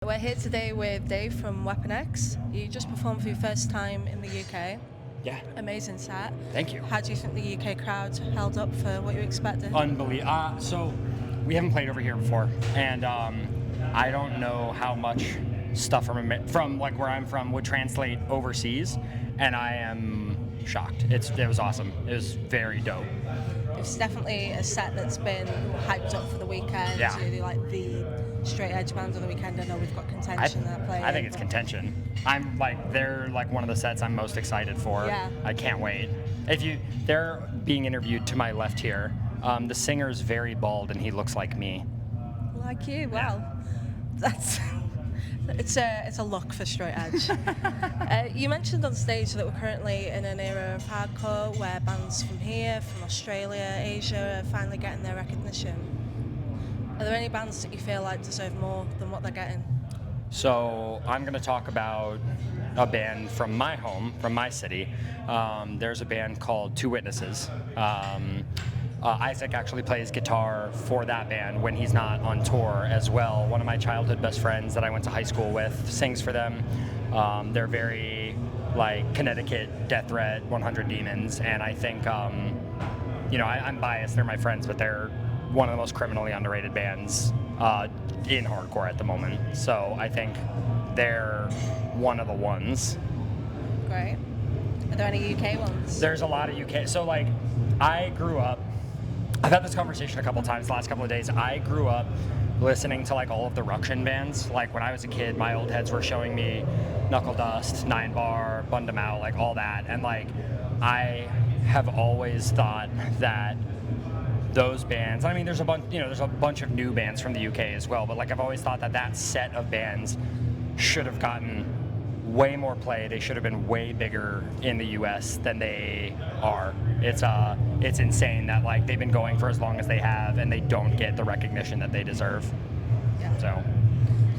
We're here today with Dave from XweaponX. You just performed for your first time in the UK. Yeah. Amazing set. Thank you. How do you think the UK crowd held up for what you expected? Unbelievable. So we haven't played over here before, and I don't know how much stuff from like where I'm from would translate overseas, and I am shocked. It was awesome. It was very dope. It's definitely a set that's been hyped up for the weekend. Yeah. You do like the straight edge bands on the weekend. I know we've got Contention that play. I think it's Contention. They're like one of the sets I'm most excited for. Yeah. I can't wait. They're being interviewed to my left here. The singer's very bald and he looks like me. Like you, well, that's it's a look for straight edge. You mentioned on stage that we're currently in an era of hardcore where bands from here, from Australia, Asia are finally getting their recognition. Are there any bands that you feel like deserve more than what they're getting? So I'm going to talk about a band from my home, from my city. There's a band called Two Witnesses. Isaac actually plays guitar for that band when he's not on tour as well. One of my childhood best friends that I went to high school with sings for them. They're very like Connecticut, Death Threat, 100 Demons, and I think, I'm biased, they're my friends, but they're one of the most criminally underrated bands in hardcore at the moment. So I think they're one of the ones. Great. Are there any UK ones? There's a lot of UK. So like, I grew up, I've had this conversation a couple times the last couple of days. I grew up listening to like all of the Ruction bands. Like when I was a kid, my old heads were showing me Knuckle Dust, 9 Bar, Bund 'Em Out, like all that. And like, I have always thought that those bands, I mean, there's a bunch of new bands from the UK as well, but like I've always thought that set of bands should have gotten way more play. They should have been way bigger in the US than they are. It's insane that like they've been going for as long as they have and they don't get the recognition that they deserve. Yeah. So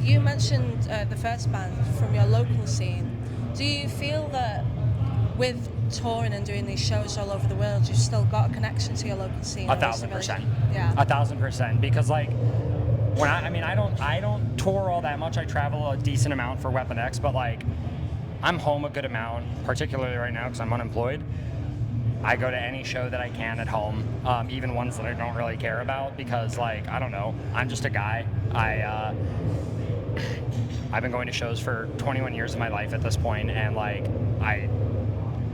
you mentioned the first band from your local scene. Do you feel that with touring and doing these shows all over the world, you've still got a connection to your local scene? 1,000%. Yeah. 1,000%. Because like when I don't tour all that much. I travel a decent amount for XweaponX, but like I'm home a good amount, particularly right now because I'm unemployed. I go to any show that I can at home, even ones that I don't really care about, because like I don't know, I'm just a guy. I've been going to shows for 21 years of my life at this point, and like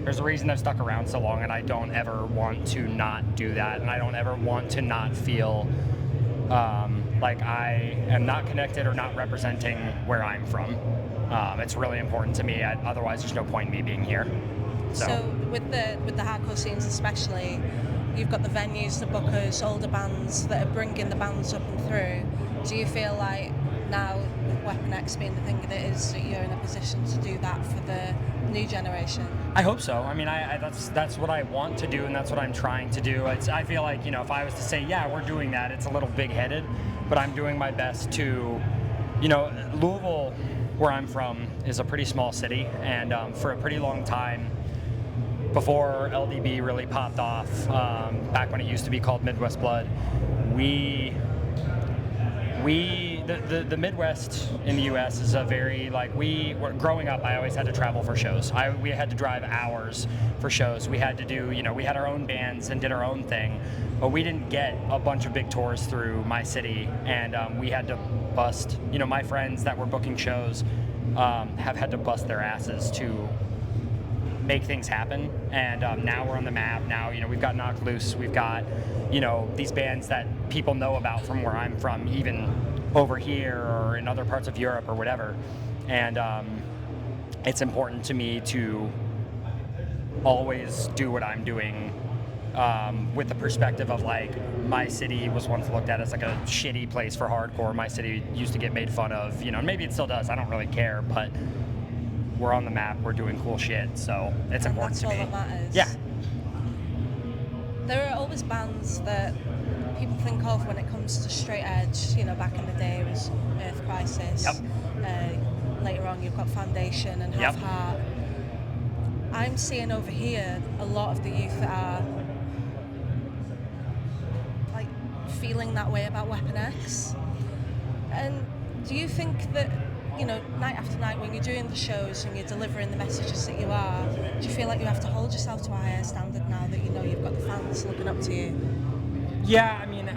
there's a reason I've stuck around so long, and I don't ever want to not do that, and I don't ever want to not feel like I am not connected or not representing where I'm from. It's really important to me. Otherwise, there's no point in me being here. So with the hardcore scenes especially, you've got the venues, the bookers, older bands that are bringing the bands up and through. Do you feel like now with XweaponX being the thing that it is, that you're in a position to do that for the new generation? I hope so. I mean, that's what I want to do, and that's what I'm trying to do. I feel like, if I was to say, yeah, we're doing that, it's a little big-headed, but I'm doing my best to, Louisville, where I'm from, is a pretty small city, and for a pretty long time, before LDB really popped off, back when it used to be called Midwest Blood, the Midwest in the U.S. is a very, growing up, I always had to travel for shows. We had to drive hours for shows. We had to do, we had our own bands and did our own thing, but we didn't get a bunch of big tours through my city, and we had to bust, my friends that were booking shows have had to bust their asses to make things happen, and now we're on the map. Now, we've got Knocked Loose, we've got, these bands that people know about from where I'm from, even over here or in other parts of Europe or whatever. And it's important to me to always do what I'm doing with the perspective of like, my city was once looked at as like a shitty place for hardcore. My city used to get made fun of, maybe it still does, I don't really care, but we're on the map, we're doing cool shit, so it's important to me. That's all that matters. Yeah. There are always bands that people think of when it comes to straight edge. Back in the day it was Earth Crisis. Yep. Later on you've got Foundation and Have Heart. I'm seeing over here a lot of the youth that are like feeling that way about XweaponX. And do you think that you know, night after night when you're doing the shows and you're delivering the messages that you are, do you feel like you have to hold yourself to a higher standard now that you know you've got the fans looking up to you? Yeah, I mean,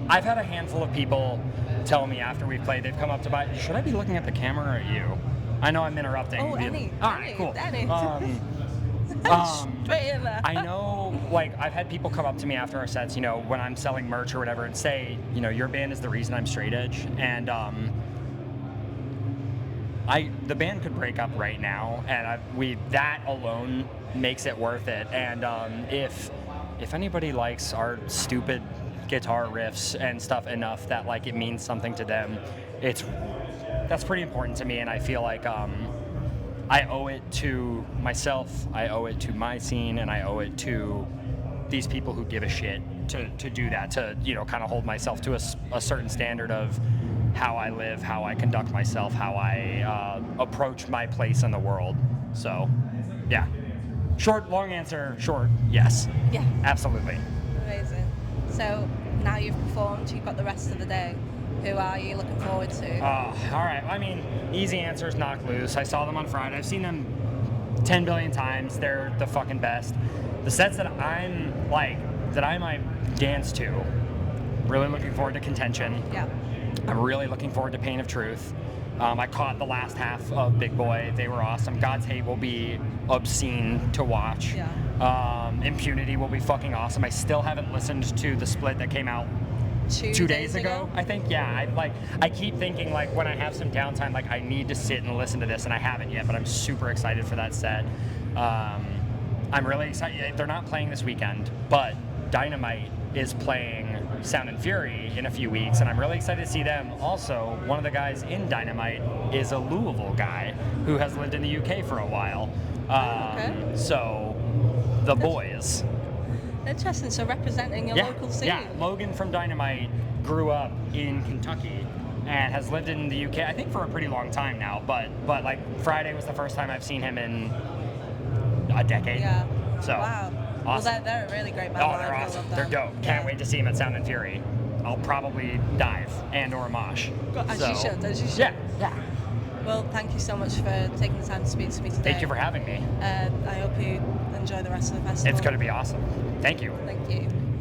I've had a handful of people tell me after we've played, they've come up to should I be looking at the camera or at you? I know I'm interrupting. Oh, any. All right, cool. Straight in there. I know, like, I've had people come up to me after our sets, you know, when I'm selling merch or whatever, and say, you know, your band is the reason I'm straight edge, and the band could break up right now, and that alone makes it worth it. And if anybody likes our stupid guitar riffs and stuff enough that like it means something to them, that's pretty important to me, and I feel like I owe it to myself, I owe it to my scene, and I owe it to these people who give a shit to do that, to, you know, kind of hold myself to a certain standard of how I live, how I conduct myself, how I approach my place in the world. So, yeah. Long answer, short, yes. Yeah. Absolutely. Amazing. So now you've performed, you've got the rest of the day. Who are you looking forward to? All right. I mean, easy answer is Knock Loose. I saw them on Friday. I've seen them 10 billion times. They're the fucking best. The sets that I might dance to, really looking forward to Contention. Yeah. I'm really looking forward to Pain of Truth. I caught the last half of Big Boy. They were awesome. God's Hate will be obscene to watch. Yeah. Impunity will be fucking awesome. I still haven't listened to the split that came out 2 days ago, I think. Yeah, I keep thinking, like, when I have some downtime, like, I need to sit and listen to this, and I haven't yet, but I'm super excited for that set. I'm really excited. They're not playing this weekend, but Dynamite is playing Sound and Fury in a few weeks, and I'm really excited to see them. Also, one of the guys in Dynamite is a Louisville guy who has lived in the UK for a while. Okay. So, the boys. Interesting. So representing your local scene. Yeah, Logan from Dynamite grew up in Kentucky and has lived in the UK, I think, for a pretty long time now. But like, Friday was the first time I've seen him in a decade. Yeah. So, wow. Awesome. Well, they're a really great band. Oh, they're awesome. They're dope. Can't wait to see him at Sound and Fury. I'll probably dive or mosh. As you should. Yeah. Well, thank you so much for taking the time to speak to me today. Thank you for having me. I hope you enjoy the rest of the festival. It's going to be awesome. Thank you. Thank you.